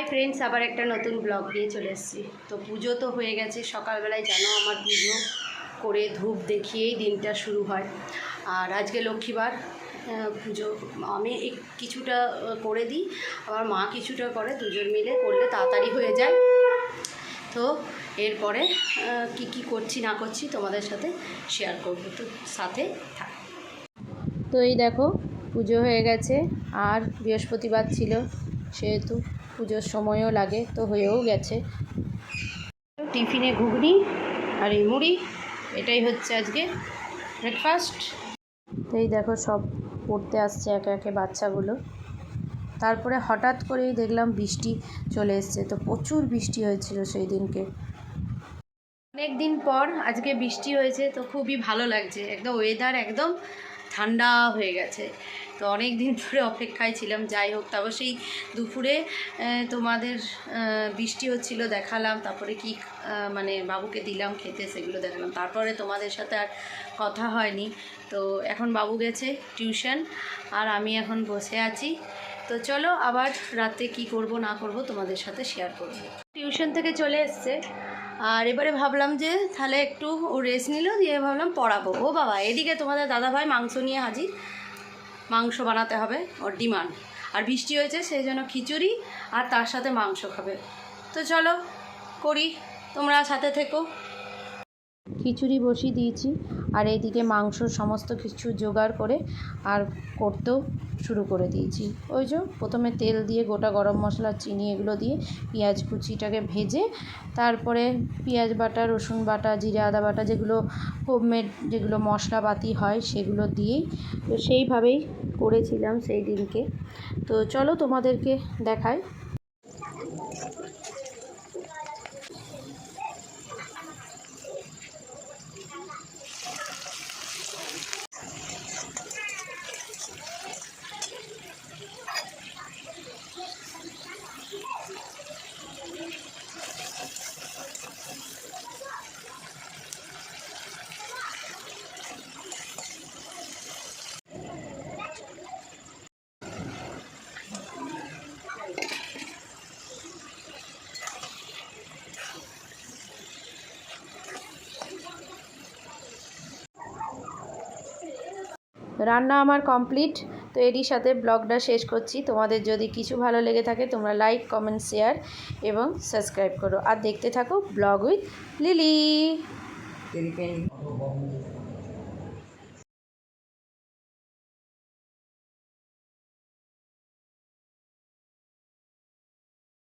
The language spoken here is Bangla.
ফ্রেন্ডস, আবার একটা নতুন ব্লগ নিয়ে চলে এসেছি। তো পুজো তো হয়ে গেছে, সকালবেলায় জানো আমার পুজো করে ধূপ দেখিয়েই দিনটা শুরু হয়। আর আজকে লক্ষ্মীবার, পুজো আমি কিছুটা করে দিই, আমার মা কিছুটা করে, দুজন মিলে করলে তাড়াতাড়ি হয়ে যায়। তো এরপরে কি করছি না করছি তোমাদের সাথে শেয়ার করবো, তো সাথে থাক। তো এই দেখো পুজো হয়ে গেছে, আর বৃহস্পতিবার ছিল সেহেতু পুজোর সময়ও লাগে, তো হয়েও গেছে। টিফিনে ঘুগনি আর এই মুড়ি, এটাই হচ্ছে আজকে ব্রেকফাস্ট। তো এই দেখো সব পড়তে আসছে একে একে বাচ্চাগুলো। তারপরে হঠাৎ করেই দেখলাম বৃষ্টি চলে এসছে, তো প্রচুর বৃষ্টি হয়েছিল সেই দিনকে। অনেক দিন পর আজকে বৃষ্টি হয়েছে, তো খুবই ভালো লাগছে, একদম ওয়েদার একদম ঠান্ডা হয়ে গেছে। তো অনেক দিন ধরে অপেক্ষায় ছিলাম। যাই হোক, তারপর সেই দুপুরে তোমাদের বৃষ্টি হচ্ছিল দেখালাম, তারপরে কি মানে বাবুকে দিলাম খেতে সেগুলো দেখালাম। তারপরে তোমাদের সাথে আর কথা হয়নি। তো এখন বাবু গেছে টিউশন, আর আমি এখন বসে আছি। তো চলো আবার রাতে কি করব না করব তোমাদের সাথে শেয়ার করব। টিউশন থেকে চলে এসছে, আর এবারে ভাবলাম যে তাহলে একটু ও রেস্ট নিল, দিয়ে ভাবলাম পড়াবো। ও বাবা, এদিকে তোমাদের দাদাভাই মাংস নিয়ে হাজির, মাংস বানাতে হবে, ওর ডিমান্ড। আর বৃষ্টি হয়েছে সেই জন্য খিচুড়ি আর তার সাথে মাংস খাবে। তো চলো করি, তোমরা সাথে থেকো। খিচুড়ি বসিয়ে দিয়েছি, আর এইদিকে মাংস সমস্ত কিছু জোগাড় করে আর করতেও শুরু করে দিয়েছি। ওই যে প্রথমে তেল দিয়ে গোটা গরম মশলা, চিনি এগুলো দিয়ে পেঁয়াজ কুচিটাকে ভেজে, তারপরে পেঁয়াজ বাটা, রসুন বাটা, জিরে আদা বাটা, যেগুলো হোমমেড যেগুলো মশলাপাতি হয় সেগুলো দিয়েই, তো সেইভাবেই করেছিলাম সেই দিনকে। তো চলো তোমাদেরকে দেখাই। রান্না আমার কমপ্লিট। তো এরই সাথে ব্লগটা শেষ করছি। তোমাদের যদি কিছু ভালো লেগে থাকে তোমরা লাইক, কমেন্ট, শেয়ার এবং সাবস্ক্রাইব করো, আর দেখতে থাকো ব্লগ উইথ লিলি।